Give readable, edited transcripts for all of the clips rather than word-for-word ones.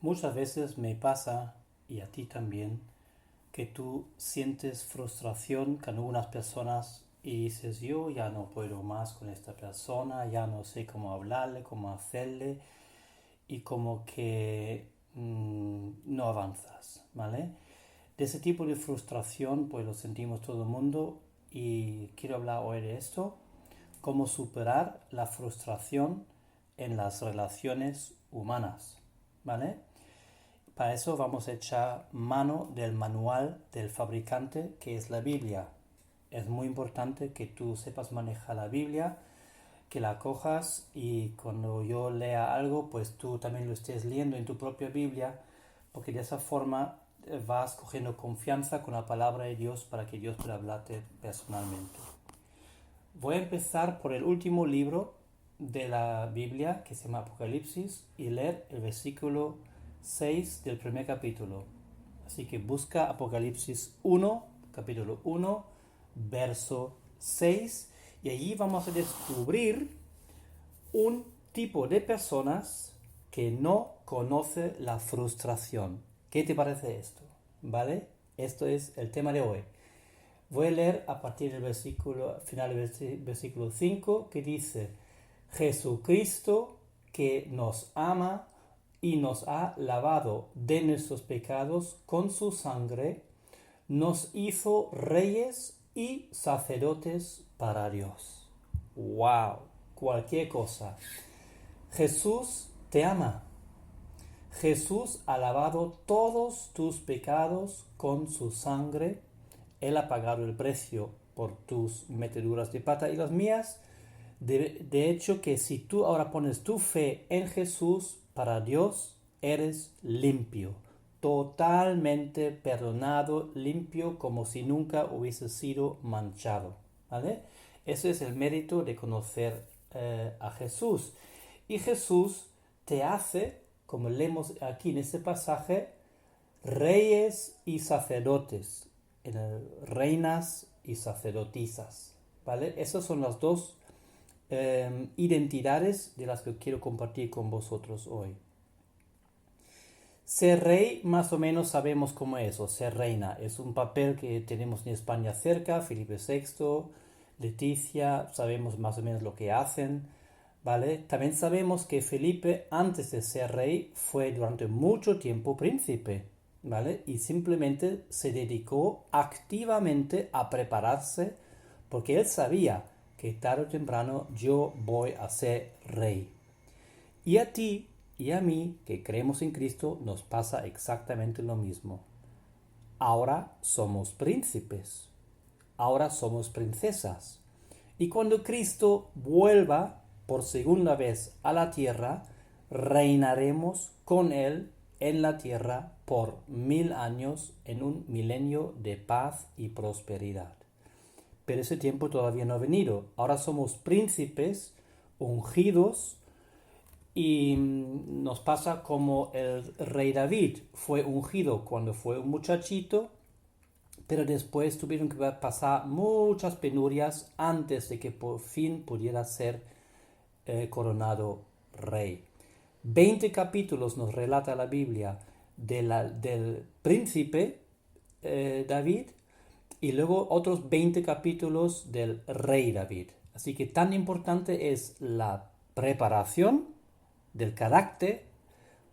Muchas veces me pasa, y a ti también, que tú sientes frustración con algunas personas y dices, yo ya no puedo más con esta persona, ya no sé cómo hablarle, cómo hacerle, y como que no avanzas, ¿vale? De ese tipo de frustración, pues lo sentimos todo el mundo y quiero hablar hoy de esto, cómo superar la frustración en las relaciones humanas, ¿vale? Para eso vamos a echar mano del manual del fabricante, que es la Biblia. Es muy importante que tú sepas manejar la Biblia, que la cojas y cuando yo lea algo, pues tú también lo estés leyendo en tu propia Biblia, porque de esa forma vas cogiendo confianza con la palabra de Dios para que Dios pueda hablarte personalmente. Voy a empezar por el último libro de la Biblia, que se llama Apocalipsis, y leer el versículo 6 del primer capítulo. Así que busca Apocalipsis 1, capítulo 1, verso 6, y allí vamos a descubrir un tipo de personas que no conoce la frustración. ¿Qué te parece esto? ¿Vale? Esto es el tema de hoy. Voy a leer a partir del versículo final del versículo 5 que dice: Jesucristo, que nos ama y nos ha lavado de nuestros pecados con su sangre, nos hizo reyes y sacerdotes para Dios. ¡Wow! Cualquier cosa. Jesús te ama. Jesús ha lavado todos tus pecados con su sangre. Él ha pagado el precio por tus meteduras de pata y las mías. De hecho, que si tú ahora pones tu fe en Jesús, para Dios eres limpio, totalmente perdonado, limpio, como si nunca hubiese sido manchado. ¿Vale? Eso es el mérito de conocer a Jesús. Y Jesús te hace, como leemos aquí en este pasaje, reyes y sacerdotes, reinas y sacerdotisas. ¿Vale? Esas son las dos identidades de las que quiero compartir con vosotros hoy. Ser rey, más o menos sabemos cómo es, o ser reina. Es un papel que tenemos en España cerca, Felipe VI, Leticia, sabemos más o menos lo que hacen, ¿vale? También sabemos que Felipe, antes de ser rey, fue durante mucho tiempo príncipe, ¿vale? Y simplemente se dedicó activamente a prepararse porque él sabía que tarde o temprano yo voy a ser rey. Y a ti y a mí, que creemos en Cristo, nos pasa exactamente lo mismo. Ahora somos príncipes, ahora somos princesas. Y cuando Cristo vuelva por segunda vez a la tierra, reinaremos con Él en la tierra por 1000 años en un milenio de paz y prosperidad. Pero ese tiempo todavía no ha venido. Ahora somos príncipes ungidos y nos pasa como el rey David fue ungido cuando fue un muchachito, pero después tuvieron que pasar muchas penurias antes de que por fin pudiera ser coronado rey. 20 capítulos nos relata la Biblia del príncipe David y luego otros 20 capítulos del rey David. Así que tan importante es la preparación del carácter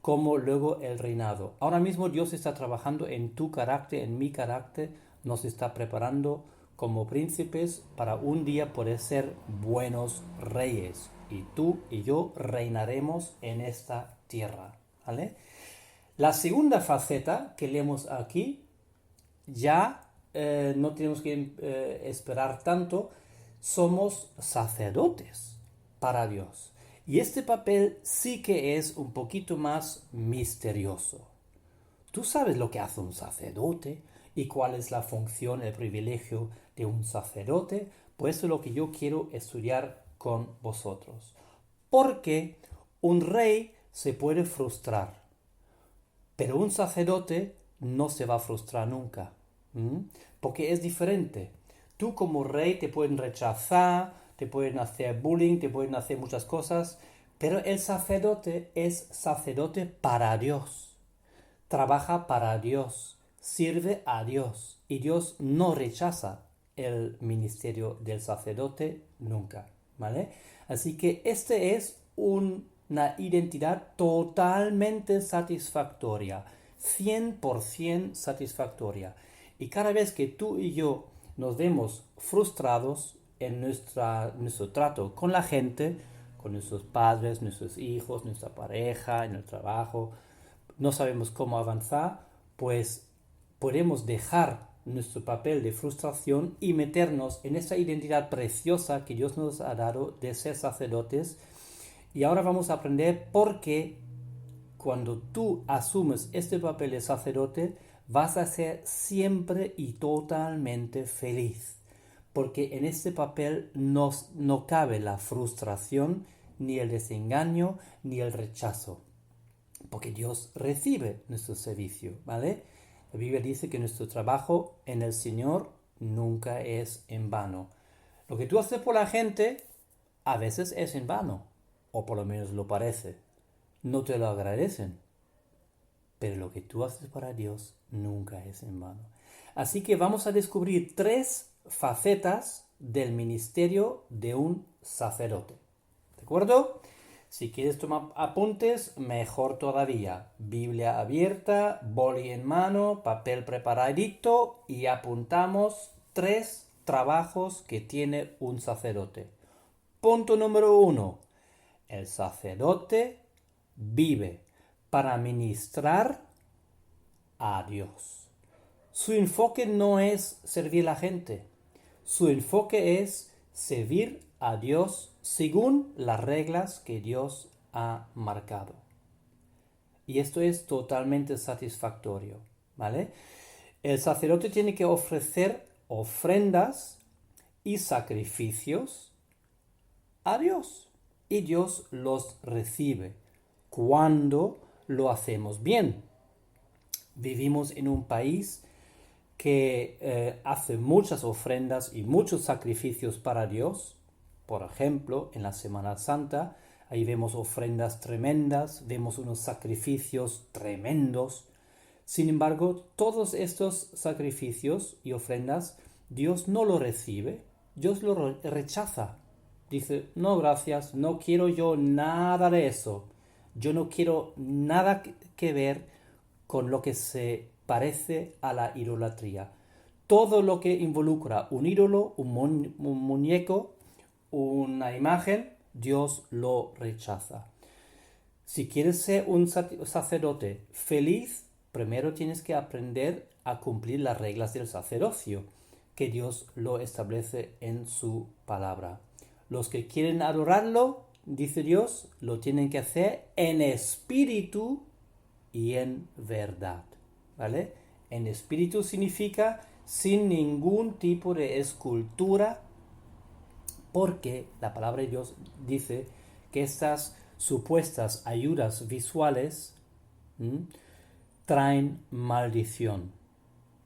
como luego el reinado. Ahora mismo Dios está trabajando en tu carácter, en mi carácter, nos está preparando como príncipes para un día poder ser buenos reyes. Y tú y yo reinaremos en esta tierra. ¿Vale? La segunda faceta que leemos aquí, ya no tenemos que esperar tanto, somos sacerdotes para Dios. Y este papel sí que es un poquito más misterioso. ¿Tú sabes lo que hace un sacerdote y cuál es la función, el privilegio de un sacerdote? Pues eso es lo que yo quiero estudiar con vosotros. Porque un rey se puede frustrar, pero un sacerdote no se va a frustrar nunca. Porque es diferente. Tú como rey te pueden rechazar, te pueden hacer bullying, te pueden hacer muchas cosas, pero el sacerdote es sacerdote para Dios. trabaja para Dios, sirve a Dios y Dios no rechaza el ministerio del sacerdote nunca, ¿vale? Así que este es una identidad totalmente satisfactoria, 100% satisfactoria. Y cada vez que tú y yo nos vemos frustrados en nuestro trato con la gente, con nuestros padres, nuestros hijos, nuestra pareja, en el trabajo, no sabemos cómo avanzar, pues podemos dejar nuestro papel de frustración y meternos en esa identidad preciosa que Dios nos ha dado de ser sacerdotes. Y ahora vamos a aprender por qué cuando tú asumes este papel de sacerdote vas a ser siempre y totalmente feliz. Porque en este papel no cabe la frustración, ni el desengaño, ni el rechazo. Porque Dios recibe nuestro servicio, ¿vale? La Biblia dice que nuestro trabajo en el Señor nunca es en vano. Lo que tú haces por la gente a veces es en vano, o por lo menos lo parece. No te lo agradecen, pero lo que tú haces para Dios nunca es en vano. Así que vamos a descubrir 3 facetas del ministerio de un sacerdote. ¿De acuerdo? Si quieres tomar apuntes, mejor todavía. Biblia abierta, boli en mano, papel preparadito y apuntamos 3 trabajos que tiene un sacerdote. Punto número 1. El sacerdote vive para ministrar a Dios. Su enfoque no es servir a la gente. Su enfoque es servir a Dios según las reglas que Dios ha marcado. Y esto es totalmente satisfactorio, ¿vale? El sacerdote tiene que ofrecer ofrendas y sacrificios a Dios. Y Dios los recibe cuando lo hacemos bien. Vivimos en un país que hace muchas ofrendas y muchos sacrificios para Dios. Por ejemplo, en la Semana Santa, ahí vemos ofrendas tremendas, vemos unos sacrificios tremendos. Sin embargo, todos estos sacrificios y ofrendas, Dios no lo recibe, Dios lo rechaza. Dice, no, gracias, no quiero yo nada de eso. Yo no quiero nada que ver con lo que se parece a la idolatría. Todo lo que involucra un ídolo, un muñeco, una imagen, Dios lo rechaza. Si quieres ser un sacerdote feliz, primero tienes que aprender a cumplir las reglas del sacerdocio, que Dios lo establece en su palabra. Los que quieren adorarlo, dice Dios, lo tienen que hacer en espíritu y en verdad, ¿vale? En espíritu significa sin ningún tipo de escultura, porque la palabra de Dios dice que estas supuestas ayudas visuales traen maldición.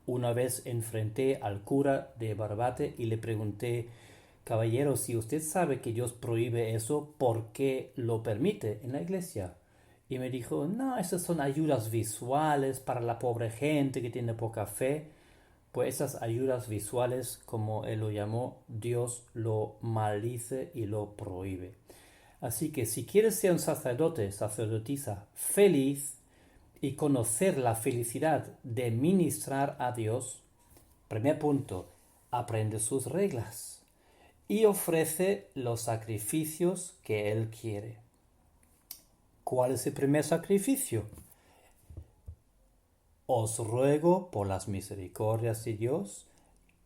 Una vez enfrenté al cura de Barbate y le pregunté, caballero, si usted sabe que Dios prohíbe eso, ¿por qué lo permite en la iglesia? Y me dijo, no, esas son ayudas visuales para la pobre gente que tiene poca fe. Pues esas ayudas visuales, como él lo llamó, Dios lo maldice y lo prohíbe. Así que si quieres ser un sacerdote, sacerdotisa feliz y conocer la felicidad de ministrar a Dios, primer punto, aprende sus reglas y ofrece los sacrificios que Él quiere. ¿Cuál es el primer sacrificio? Os ruego por las misericordias de Dios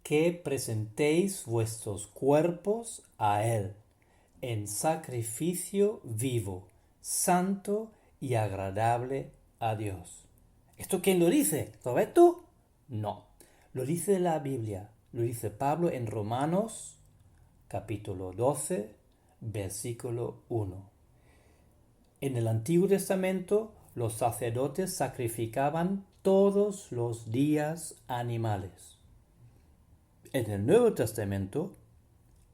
que presentéis vuestros cuerpos a Él en sacrificio vivo, santo y agradable a Dios. ¿Esto quién lo dice? ¿Roberto? No, lo dice la Biblia, lo dice Pablo en Romanos capítulo 12, versículo 1. En el Antiguo Testamento los sacerdotes sacrificaban todos los días animales. En el Nuevo Testamento,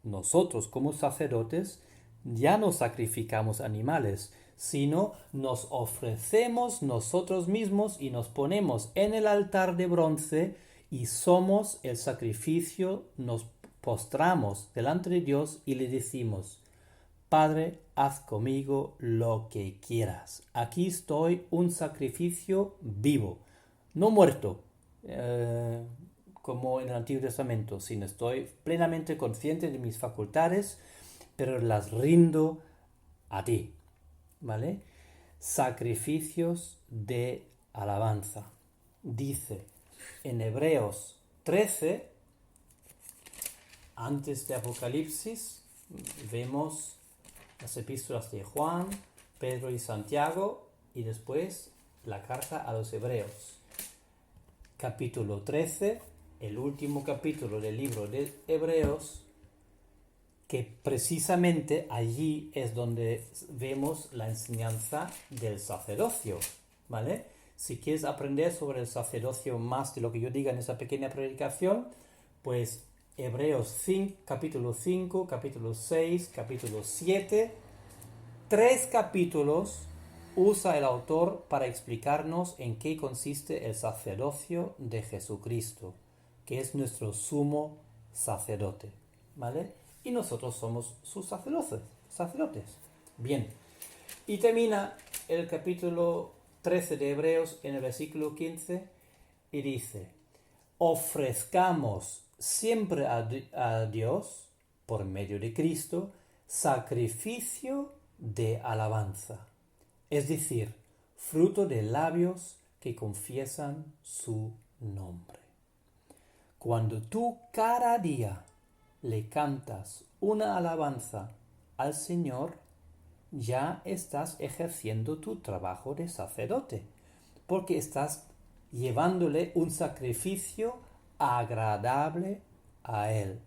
nosotros como sacerdotes ya no sacrificamos animales, sino nos ofrecemos nosotros mismos y nos ponemos en el altar de bronce y somos el sacrificio, nos postramos delante de Dios y le decimos: Padre, haz conmigo lo que quieras. Aquí estoy, un sacrificio vivo, no muerto, como en el Antiguo Testamento, sino estoy plenamente consciente de mis facultades, pero las rindo a ti, ¿vale? Sacrificios de alabanza. Dice en Hebreos 13, antes de Apocalipsis, vemos las epístolas de Juan, Pedro y Santiago, y después la carta a los Hebreos. Capítulo 13, el último capítulo del libro de Hebreos, que precisamente allí es donde vemos la enseñanza del sacerdocio, ¿vale? Si quieres aprender sobre el sacerdocio más de lo que yo diga en esa pequeña predicación, pues Hebreos 5, capítulo 5, capítulo 6, capítulo 7, 3 capítulos usa el autor para explicarnos en qué consiste el sacerdocio de Jesucristo, que es nuestro sumo sacerdote, ¿vale? Y nosotros somos sus sacerdotes. Bien, y termina el capítulo 13 de Hebreos en el versículo 15 y dice: ofrezcamos siempre a Dios, por medio de Cristo, sacrificio de alabanza, es decir, fruto de labios que confiesan su nombre. Cuando tú cada día le cantas una alabanza al Señor, ya estás ejerciendo tu trabajo de sacerdote, porque estás llevándole un sacrificio agradable a Él,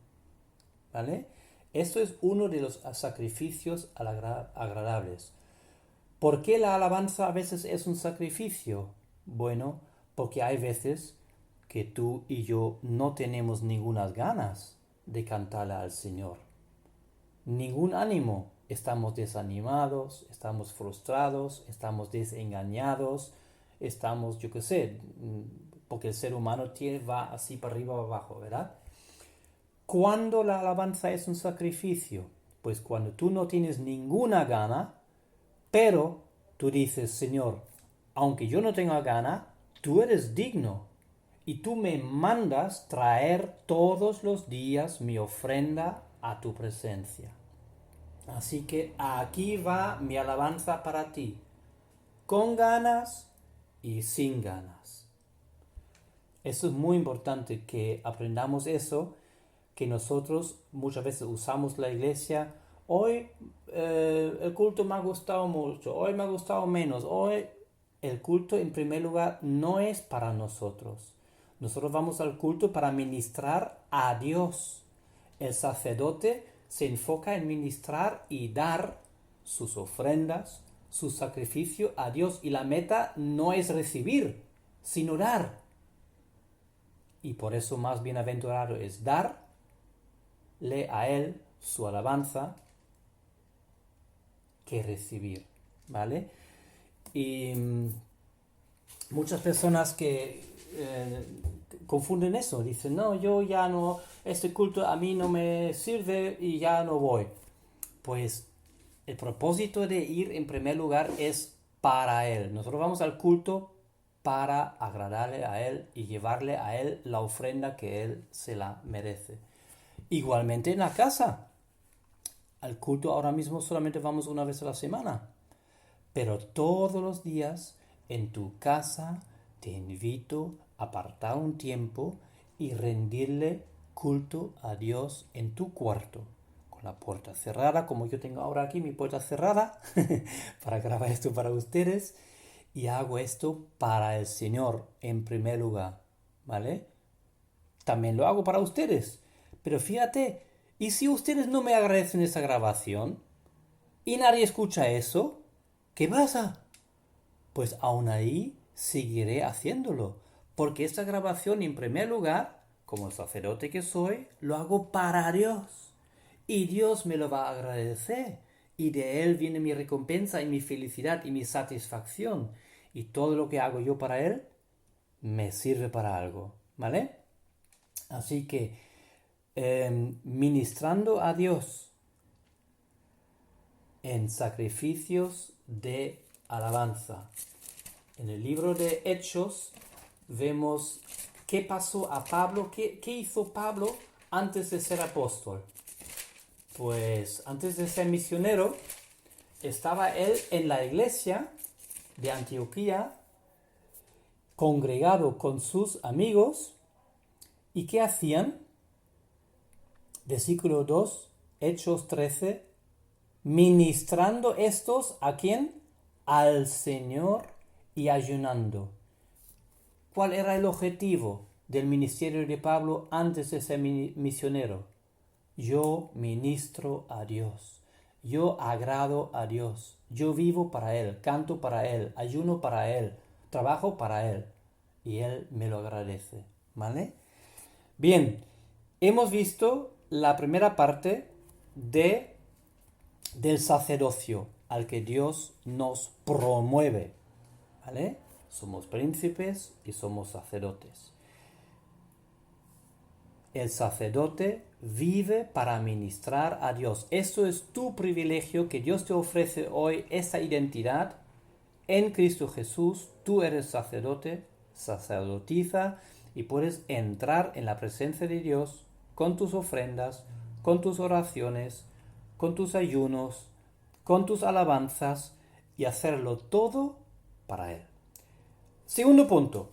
¿vale? Esto es uno de los sacrificios agradables. ¿Por qué la alabanza a veces es un sacrificio? Bueno, porque hay veces que tú y yo no tenemos ninguna ganas de cantarle al Señor. Ningún ánimo. Estamos desanimados, estamos frustrados, estamos desengañados, estamos, yo qué sé, porque el ser humano va así para arriba o abajo, ¿verdad? ¿Cuándo la alabanza es un sacrificio? Pues cuando tú no tienes ninguna gana, pero tú dices: Señor, aunque yo no tenga gana, tú eres digno y tú me mandas traer todos los días mi ofrenda a tu presencia. Así que aquí va mi alabanza para ti, con ganas y sin ganas. Eso es muy importante que aprendamos eso, que nosotros muchas veces usamos la iglesia. Hoy el culto me ha gustado mucho, hoy me ha gustado menos. Hoy el culto en primer lugar no es para nosotros. Nosotros vamos al culto para ministrar a Dios. El sacerdote se enfoca en ministrar y dar sus ofrendas, su sacrificio a Dios. Y la meta no es recibir, sino dar. Y por eso más bienaventurado es darle a Él su alabanza que recibir, ¿vale? Y muchas personas que confunden eso, dicen: no, yo ya no, este culto a mí no me sirve y ya no voy. Pues el propósito de ir en primer lugar es para Él. Nosotros vamos al culto para agradarle a Él y llevarle a Él la ofrenda que Él se la merece. Igualmente en la casa. Al culto ahora mismo solamente vamos una vez a la semana, pero todos los días en tu casa te invito a apartar un tiempo y rendirle culto a Dios en tu cuarto, con la puerta cerrada, como yo tengo ahora aquí mi puerta cerrada, para grabar esto para ustedes, y hago esto para el Señor en primer lugar, ¿vale? También lo hago para ustedes, pero fíjate, ¿y si ustedes no me agradecen esa grabación y nadie escucha eso? ¿Qué pasa? Pues aún ahí seguiré haciéndolo, porque esta grabación en primer lugar, como sacerdote que soy, lo hago para Dios. Y Dios me lo va a agradecer. y de Él viene mi recompensa y mi felicidad y mi satisfacción. Y todo lo que hago yo para Él me sirve para algo, ¿vale? Así que ministrando a Dios en sacrificios de alabanza. En el libro de Hechos vemos qué pasó a Pablo, qué hizo Pablo antes de ser apóstol. Pues antes de ser misionero, estaba él en la iglesia de Antioquía, congregado con sus amigos. ¿Y qué hacían? Versículo 2, Hechos 13, ministrando estos ¿a quién? Al Señor y ayunando. ¿Cuál era el objetivo del ministerio de Pablo antes de ser misionero? Yo ministro a Dios, yo agrado a Dios, yo vivo para Él, canto para Él, ayuno para Él, trabajo para Él, y Él me lo agradece, ¿vale? Bien, hemos visto la primera parte del sacerdocio al que Dios nos promueve, ¿vale? Somos príncipes y somos sacerdotes. El sacerdote vive para ministrar a Dios. Eso es tu privilegio, que Dios te ofrece hoy, esa identidad en Cristo Jesús. Tú eres sacerdote, sacerdotisa, y puedes entrar en la presencia de Dios con tus ofrendas, con tus oraciones, con tus ayunos, con tus alabanzas, y hacerlo todo para Él. Segundo punto,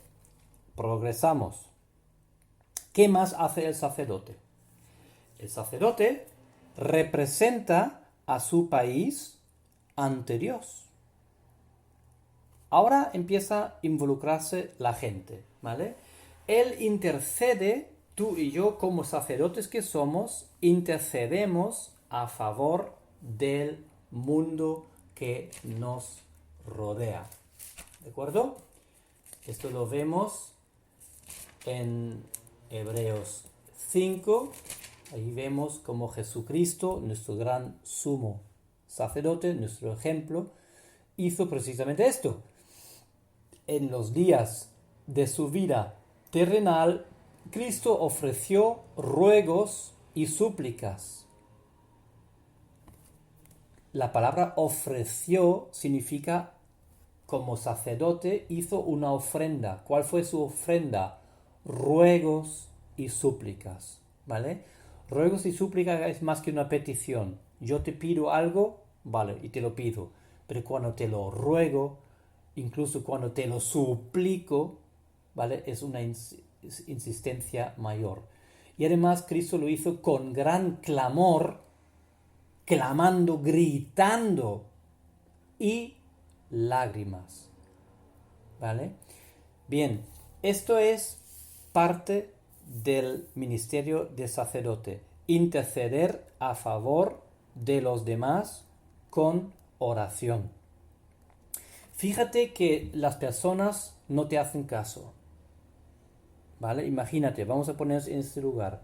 progresamos. ¿Qué más hace el sacerdote? El sacerdote representa a su país ante Dios. Ahora empieza a involucrarse la gente, ¿vale? Él intercede, tú y yo como sacerdotes que somos, intercedemos a favor del mundo que nos rodea. ¿De acuerdo? Esto lo vemos en Hebreos 5, ahí vemos como Jesucristo, nuestro gran sumo sacerdote, nuestro ejemplo, hizo precisamente esto. En los días de su vida terrenal, Cristo ofreció ruegos y súplicas. La palabra ofreció significa como sacerdote hizo una ofrenda. ¿Cuál fue su ofrenda? Ruegos y súplicas, ¿vale? Ruegos y súplicas es más que una petición. Yo te pido algo, vale, y te lo pido. Pero cuando te lo ruego, incluso cuando te lo suplico, ¿vale? Es una insistencia mayor. Y además Cristo lo hizo con gran clamor, clamando, gritando y lágrimas, ¿vale? Bien, esto es parte del ministerio de sacerdote, interceder a favor de los demás con oración. Fíjate que las personas no te hacen caso, ¿vale? Imagínate, vamos a ponernos en este lugar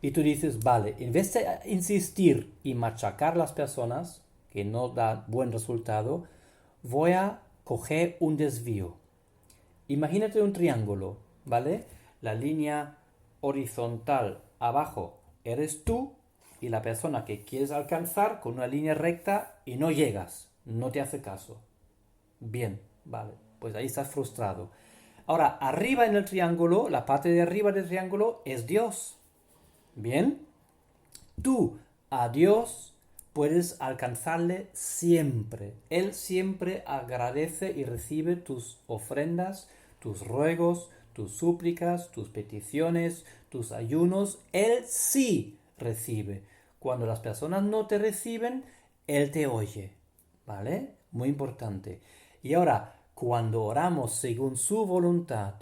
y tú dices, vale, en vez de insistir y machacar a las personas, que no da buen resultado, voy a coger un desvío. Imagínate un triángulo, ¿vale? La línea horizontal abajo eres tú y la persona que quieres alcanzar con una línea recta y no llegas, no te hace caso. Bien, vale, pues ahí estás frustrado. Ahora, arriba en el triángulo, la parte de arriba del triángulo es Dios. Bien, tú a Dios puedes alcanzarle siempre. Él siempre agradece y recibe tus ofrendas, tus ruegos, tus súplicas, tus peticiones, tus ayunos. Él sí recibe. Cuando las personas no te reciben, Él te oye. ¿Vale? Muy importante. Y ahora, cuando oramos según su voluntad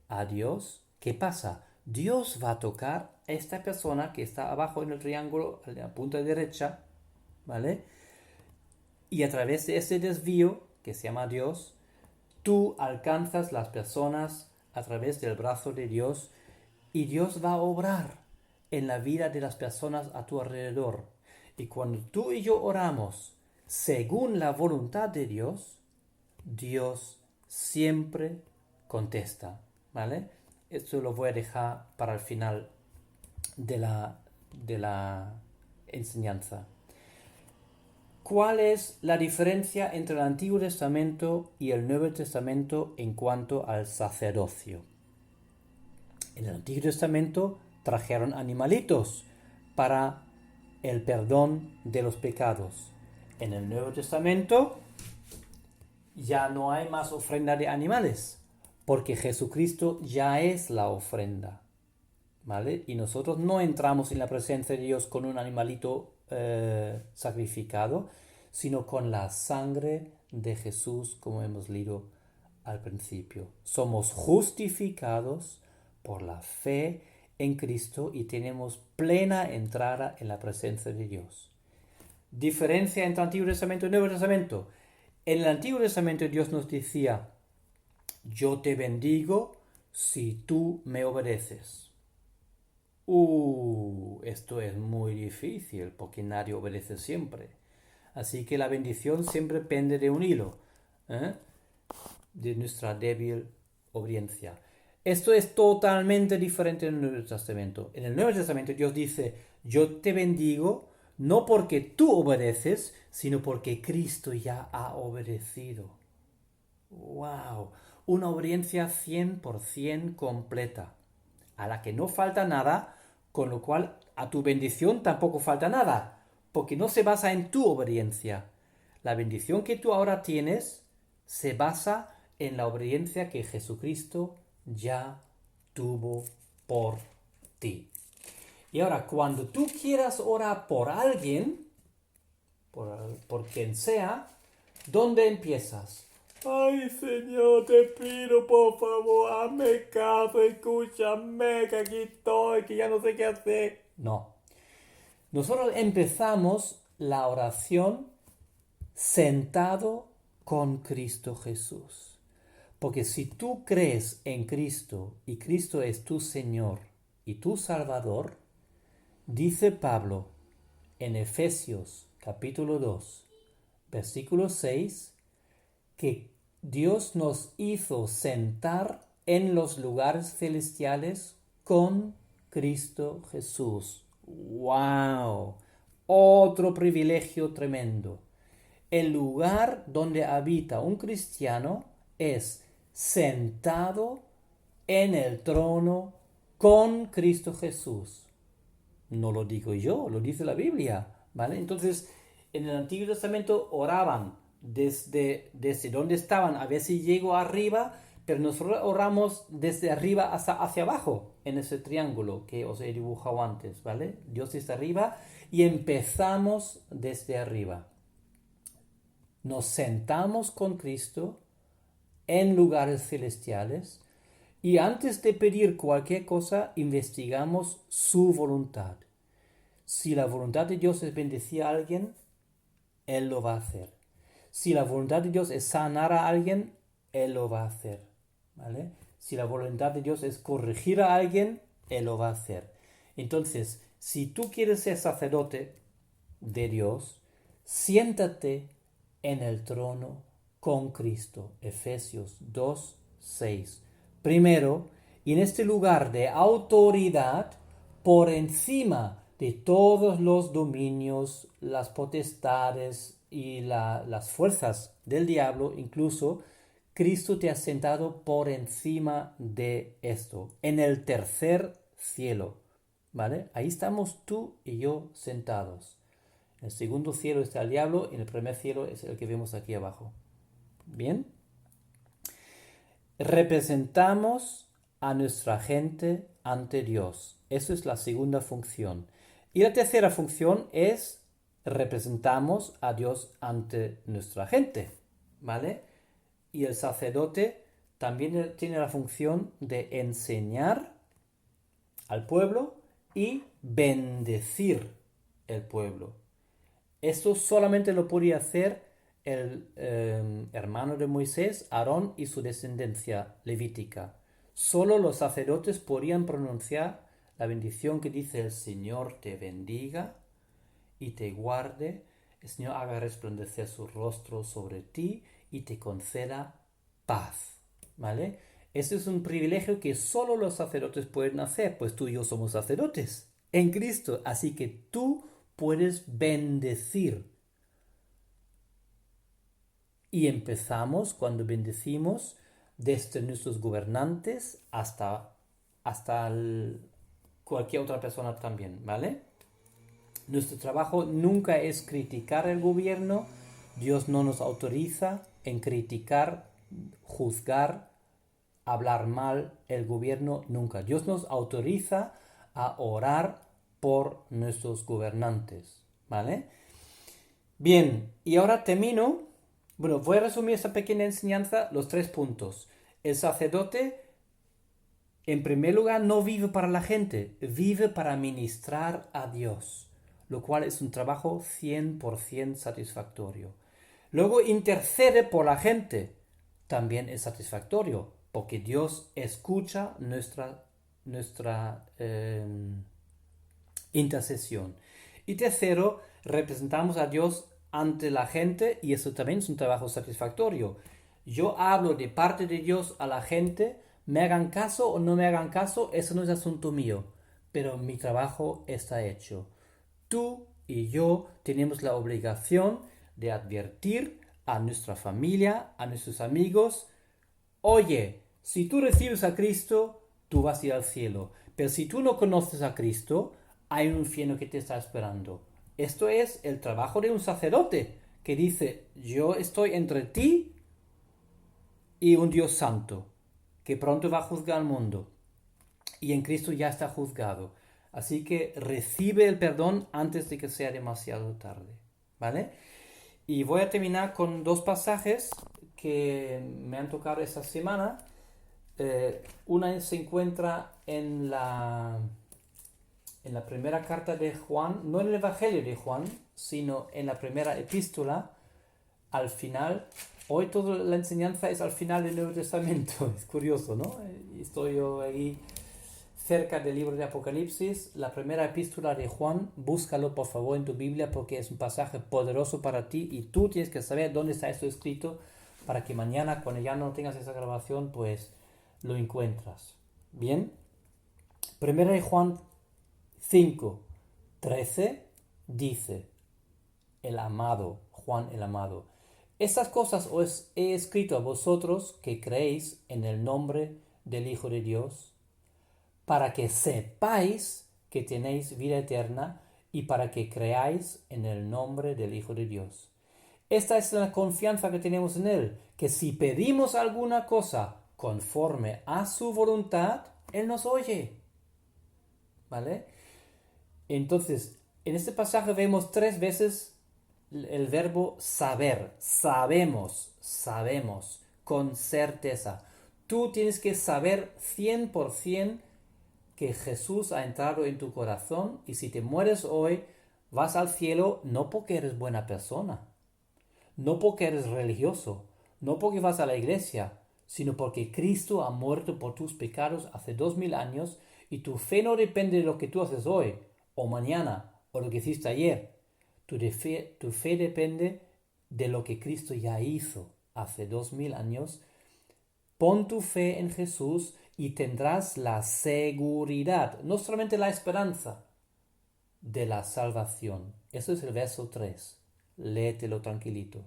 a Dios, ¿qué pasa? Dios va a tocar a esta persona que está abajo en el triángulo, a la punta derecha, ¿vale? Y a través de ese desvío, que se llama Dios, tú alcanzas las personas a través del brazo de Dios y Dios va a obrar en la vida de las personas a tu alrededor. Y cuando tú y yo oramos según la voluntad de Dios, Dios siempre contesta, ¿vale? Esto lo voy a dejar para el final de la enseñanza. ¿Cuál es la diferencia entre el Antiguo Testamento y el Nuevo Testamento en cuanto al sacerdocio? En el Antiguo Testamento trajeron animalitos para el perdón de los pecados. En el Nuevo Testamento ya no hay más ofrenda de animales, porque Jesucristo ya es la ofrenda, ¿vale? Y nosotros no entramos en la presencia de Dios con un animalito sacrificado, sino con la sangre de Jesús, como hemos leído al principio. Somos justificados por la fe en Cristo y tenemos plena entrada en la presencia de Dios. Diferencia entre el Antiguo Testamento y el Nuevo Testamento. En el Antiguo Testamento Dios nos decía: yo te bendigo si tú me obedeces. Esto es muy difícil porque nadie obedece siempre. Así que la bendición siempre pende de un hilo, de nuestra débil obediencia. Esto es totalmente diferente en el Nuevo Testamento. En el Nuevo Testamento Dios dice: yo te bendigo no porque tú obedeces, sino porque Cristo ya ha obedecido. ¡Wow! Una obediencia 100% completa, a la que no falta nada, con lo cual a tu bendición tampoco falta nada, porque no se basa en tu obediencia. La bendición que tú ahora tienes se basa en la obediencia que Jesucristo ya tuvo por ti. Y ahora, cuando tú quieras orar por alguien, por quien sea, ¿dónde empiezas? Ay, Señor, te pido, por favor, hazme caso, escúchame, que aquí estoy, que ya no sé qué hacer. No. Nosotros empezamos la oración sentado con Cristo Jesús. Porque si tú crees en Cristo y Cristo es tu Señor y tu Salvador, dice Pablo en Efesios capítulo 2, versículo 6, que Dios nos hizo sentar en los lugares celestiales con Cristo Jesús. ¡Wow! Otro privilegio tremendo. El lugar donde habita un cristiano es sentado en el trono con Cristo Jesús. No lo digo yo, lo dice la Biblia, ¿vale? Entonces, en el Antiguo Testamento oraban desde donde estaban, a ver si llego arriba, pero nosotros oramos desde arriba hasta hacia abajo, en ese triángulo que os he dibujado antes, ¿vale? Dios está arriba y empezamos desde arriba. Nos sentamos con Cristo en lugares celestiales y antes de pedir cualquier cosa investigamos su voluntad. Si la voluntad de Dios es bendecir a alguien, Él lo va a hacer. Si la voluntad de Dios es sanar a alguien, Él lo va a hacer, ¿vale? Si la voluntad de Dios es corregir a alguien, Él lo va a hacer. Entonces, si tú quieres ser sacerdote de Dios, siéntate en el trono con Cristo. Efesios 2, 6. Primero, y en este lugar de autoridad, por encima de todos los dominios, las potestades y las fuerzas del diablo, incluso, Cristo te ha sentado por encima de esto, en el tercer cielo, ¿vale? Ahí estamos tú y yo sentados. En el segundo cielo está el diablo y en el primer cielo es el que vemos aquí abajo. ¿Bien? Representamos a nuestra gente ante Dios. Eso es la segunda función. Y la tercera función es representamos a Dios ante nuestra gente, ¿vale? Y el sacerdote también tiene la función de enseñar al pueblo y bendecir el pueblo. Esto solamente lo podía hacer el hermano de Moisés, Aarón y su descendencia levítica. Solo los sacerdotes podían pronunciar la bendición que dice: el Señor te bendiga y te guarde. El Señor haga resplandecer su rostro sobre ti y te conceda paz. ¿Vale? Este es un privilegio que solo los sacerdotes pueden hacer, pues tú y yo somos sacerdotes en Cristo. Así que tú puedes bendecir. Y empezamos cuando bendecimos desde nuestros gobernantes hasta cualquier otra persona también, ¿vale? Nuestro trabajo nunca es criticar el gobierno. Dios no nos autoriza en criticar, juzgar, hablar mal el gobierno nunca. Dios nos autoriza a orar por nuestros gobernantes, ¿vale? Bien, y ahora termino. Bueno, voy a resumir esta pequeña enseñanza, los 3 puntos. El sacerdote, en primer lugar, no vive para la gente, vive para ministrar a Dios, lo cual es un trabajo 100% satisfactorio. Luego intercede por la gente, también es satisfactorio, porque Dios escucha nuestra intercesión. Y tercero, representamos a Dios ante la gente y eso también es un trabajo satisfactorio. Yo hablo de parte de Dios a la gente, me hagan caso o no me hagan caso, eso no es asunto mío, pero mi trabajo está hecho. Tú y yo tenemos la obligación de advertir a nuestra familia, a nuestros amigos, oye, si tú recibes a Cristo, tú vas a ir al cielo, pero si tú no conoces a Cristo, hay un infierno que te está esperando. Esto es el trabajo de un sacerdote que dice, yo estoy entre ti y un Dios santo, que pronto va a juzgar al mundo. Y en Cristo ya está juzgado. Así que recibe el perdón antes de que sea demasiado tarde. ¿Vale? Y voy a terminar con 2 pasajes que me han tocado esta semana. Una se encuentra en la primera carta de Juan, no en el Evangelio de Juan, sino en la primera epístola, al final. Hoy toda la enseñanza es al final del Nuevo Testamento. Es curioso, ¿no? Estoy yo ahí cerca del libro de Apocalipsis, la primera epístola de Juan. Búscalo por favor en tu Biblia porque es un pasaje poderoso para ti y tú tienes que saber dónde está esto escrito para que mañana, cuando ya no tengas esa grabación, pues lo encuentras. Bien, primera de Juan 5:13 dice, el amado, Juan el amado, estas cosas os he escrito a vosotros que creéis en el nombre del Hijo de Dios, para que sepáis que tenéis vida eterna y para que creáis en el nombre del Hijo de Dios. Esta es la confianza que tenemos en Él, que si pedimos alguna cosa conforme a su voluntad, Él nos oye. ¿Vale? Entonces, en este pasaje vemos 3 veces el verbo saber. Sabemos, con certeza. Tú tienes que saber 100% que Jesús ha entrado en tu corazón y si te mueres hoy, vas al cielo no porque eres buena persona, no porque eres religioso, no porque vas a la iglesia, sino porque Cristo ha muerto por tus pecados hace 2000 años y tu fe no depende de lo que tú haces hoy, o mañana, o lo que hiciste ayer. Tu fe depende de lo que Cristo ya hizo hace 2000 años. Pon tu fe en Jesús y tendrás la seguridad, no solamente la esperanza, de la salvación. Eso es el verso 3. Léetelo tranquilito.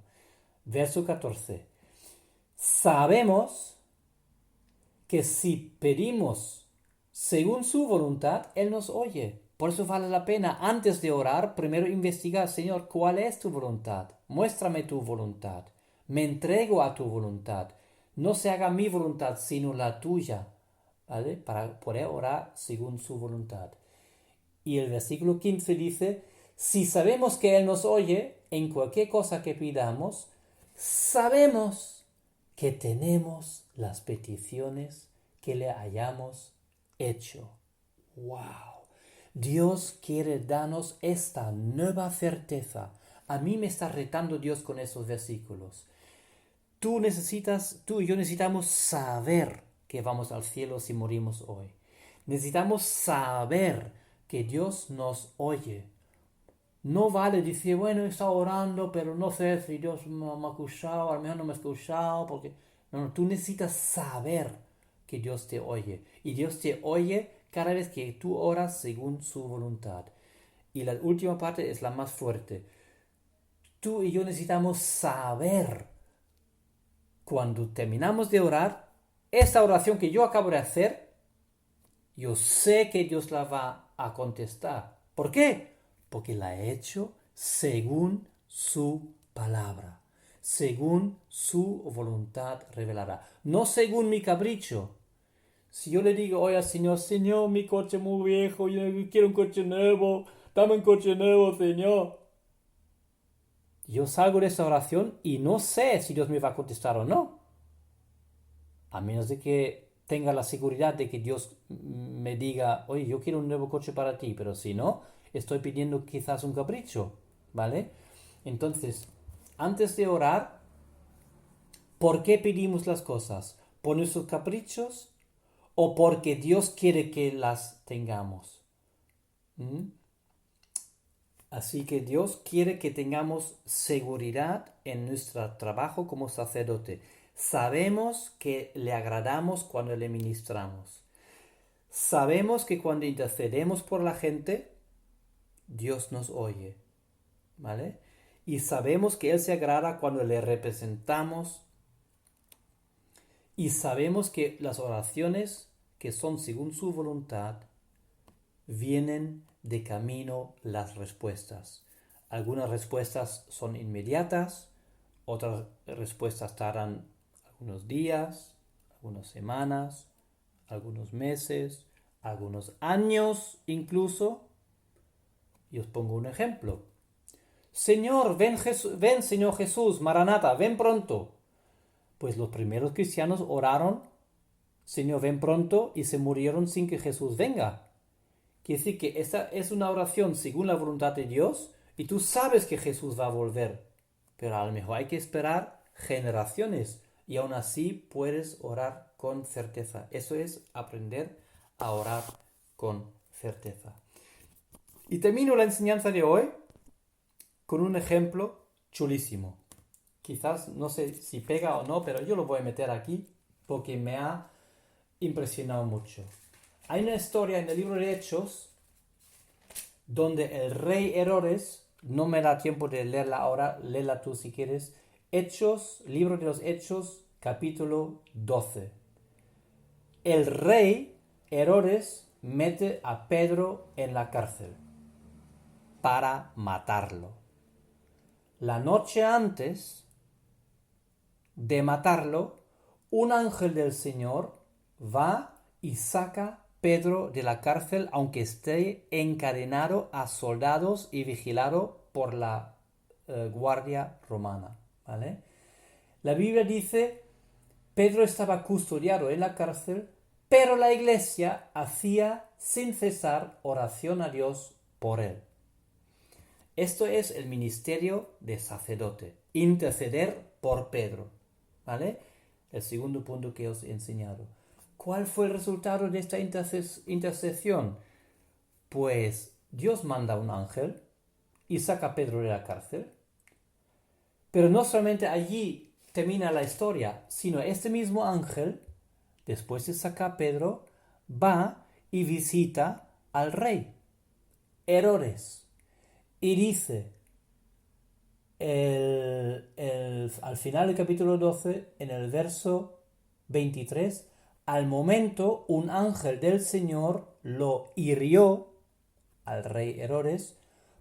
Verso 14. Sabemos que si pedimos según su voluntad, Él nos oye. Por eso vale la pena, antes de orar, primero investigar, Señor, ¿cuál es tu voluntad? Muéstrame tu voluntad. Me entrego a tu voluntad. No se haga mi voluntad, sino la tuya, ¿vale? Para poder orar según su voluntad. Y el versículo 15 dice, si sabemos que Él nos oye en cualquier cosa que pidamos, sabemos que tenemos las peticiones que le hayamos hecho. ¡Wow! Dios quiere darnos esta nueva certeza. A mí me está retando Dios con estos versículos. Tú y yo necesitamos saber que vamos al cielo si morimos hoy. Necesitamos saber que Dios nos oye. No vale decir, bueno, he estado orando, pero no sé si Dios me ha escuchado, al menos no me ha escuchado, porque... No, no, tú necesitas saber que Dios te oye. Y Dios te oye cada vez que tú oras según su voluntad. Y la última parte es la más fuerte. Tú y yo necesitamos saber cuando terminamos de orar, esta oración que yo acabo de hacer, yo sé que Dios la va a contestar. ¿Por qué? Porque la he hecho según su palabra, según su voluntad revelada, no según mi capricho. Si yo le digo hoy al Señor, Señor, mi coche es muy viejo, yo quiero un coche nuevo, dame un coche nuevo, Señor. Yo salgo de esa oración y no sé si Dios me va a contestar o no. A menos de que tenga la seguridad de que Dios me diga, oye, yo quiero un nuevo coche para ti, pero si no, estoy pidiendo quizás un capricho, ¿vale? Entonces, antes de orar, ¿por qué pedimos las cosas? ¿Por nuestros caprichos o porque Dios quiere que las tengamos? ¿Mm? Así que Dios quiere que tengamos seguridad en nuestro trabajo como sacerdote. Sabemos que le agradamos cuando le ministramos. Sabemos que cuando intercedemos por la gente, Dios nos oye, ¿vale? Y sabemos que Él se agrada cuando le representamos. Y sabemos que las oraciones que son según su voluntad vienen de camino las respuestas. Algunas respuestas son inmediatas, otras respuestas tardan algunos días, algunas semanas, algunos meses, algunos años incluso. Y os pongo un ejemplo. Señor, ven Señor Jesús, Maranata, ven pronto. Pues los primeros cristianos oraron, Señor, ven pronto, y se murieron sin que Jesús venga. Quiere decir que esta es una oración según la voluntad de Dios y tú sabes que Jesús va a volver, pero a lo mejor hay que esperar generaciones y aún así puedes orar con certeza. Eso es aprender a orar con certeza. Y termino la enseñanza de hoy con un ejemplo chulísimo. Quizás no sé si pega o no, pero yo lo voy a meter aquí porque me ha impresionado mucho. Hay una historia en el libro de Hechos donde el rey Herodes, no me da tiempo de leerla ahora, léela tú si quieres, Hechos, libro de los Hechos, capítulo 12. El rey Herodes mete a Pedro en la cárcel para matarlo. La noche antes de matarlo, un ángel del Señor va y saca Pedro de la cárcel, aunque esté encadenado a soldados y vigilado por la guardia romana. ¿Vale? La Biblia dice, Pedro estaba custodiado en la cárcel, pero la iglesia hacía sin cesar oración a Dios por él. Esto es el ministerio de sacerdote, interceder por Pedro. ¿Vale? El segundo punto que os he enseñado. ¿Cuál fue el resultado de esta intercesión? Pues Dios manda un ángel y saca a Pedro de la cárcel. Pero no solamente allí termina la historia, sino este mismo ángel, después de sacar a Pedro, va y visita al rey Herodes y dice, al final del capítulo 12, en el verso 23, al momento un ángel del Señor lo hirió al rey Herodes,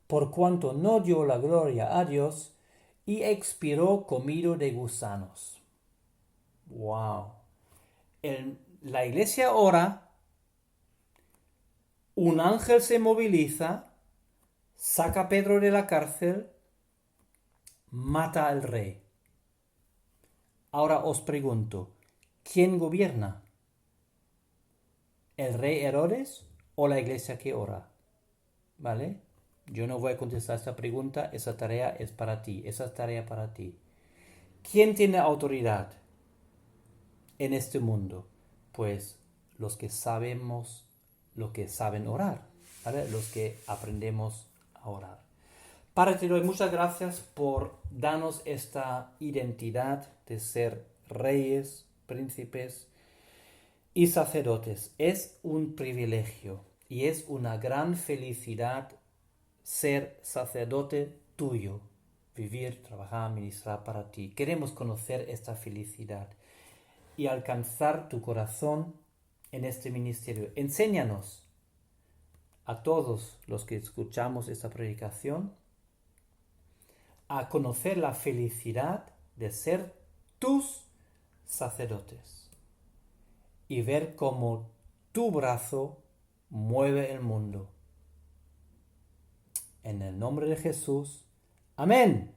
por cuanto no dio la gloria a Dios, y expiró comido de gusanos. ¡Wow! La iglesia ora, un ángel se moviliza, saca a Pedro de la cárcel, mata al rey. Ahora os pregunto, ¿quién gobierna? ¿El rey Herodes o la iglesia que ora? ¿Vale? Yo no voy a contestar esta pregunta, esa tarea es para ti, esa tarea para ti. ¿Quién tiene autoridad en este mundo? Pues los que sabemos, los que saben orar, ¿vale? Los que aprendemos a orar. Padre, te doy muchas gracias por darnos esta identidad de ser reyes, príncipes y sacerdotes. Es un privilegio y es una gran felicidad ser sacerdote tuyo, vivir, trabajar, ministrar para ti. Queremos conocer esta felicidad y alcanzar tu corazón en este ministerio. Enséñanos a todos los que escuchamos esta predicación a conocer la felicidad de ser tus sacerdotes y ver cómo tu brazo mueve el mundo. En el nombre de Jesús. Amén.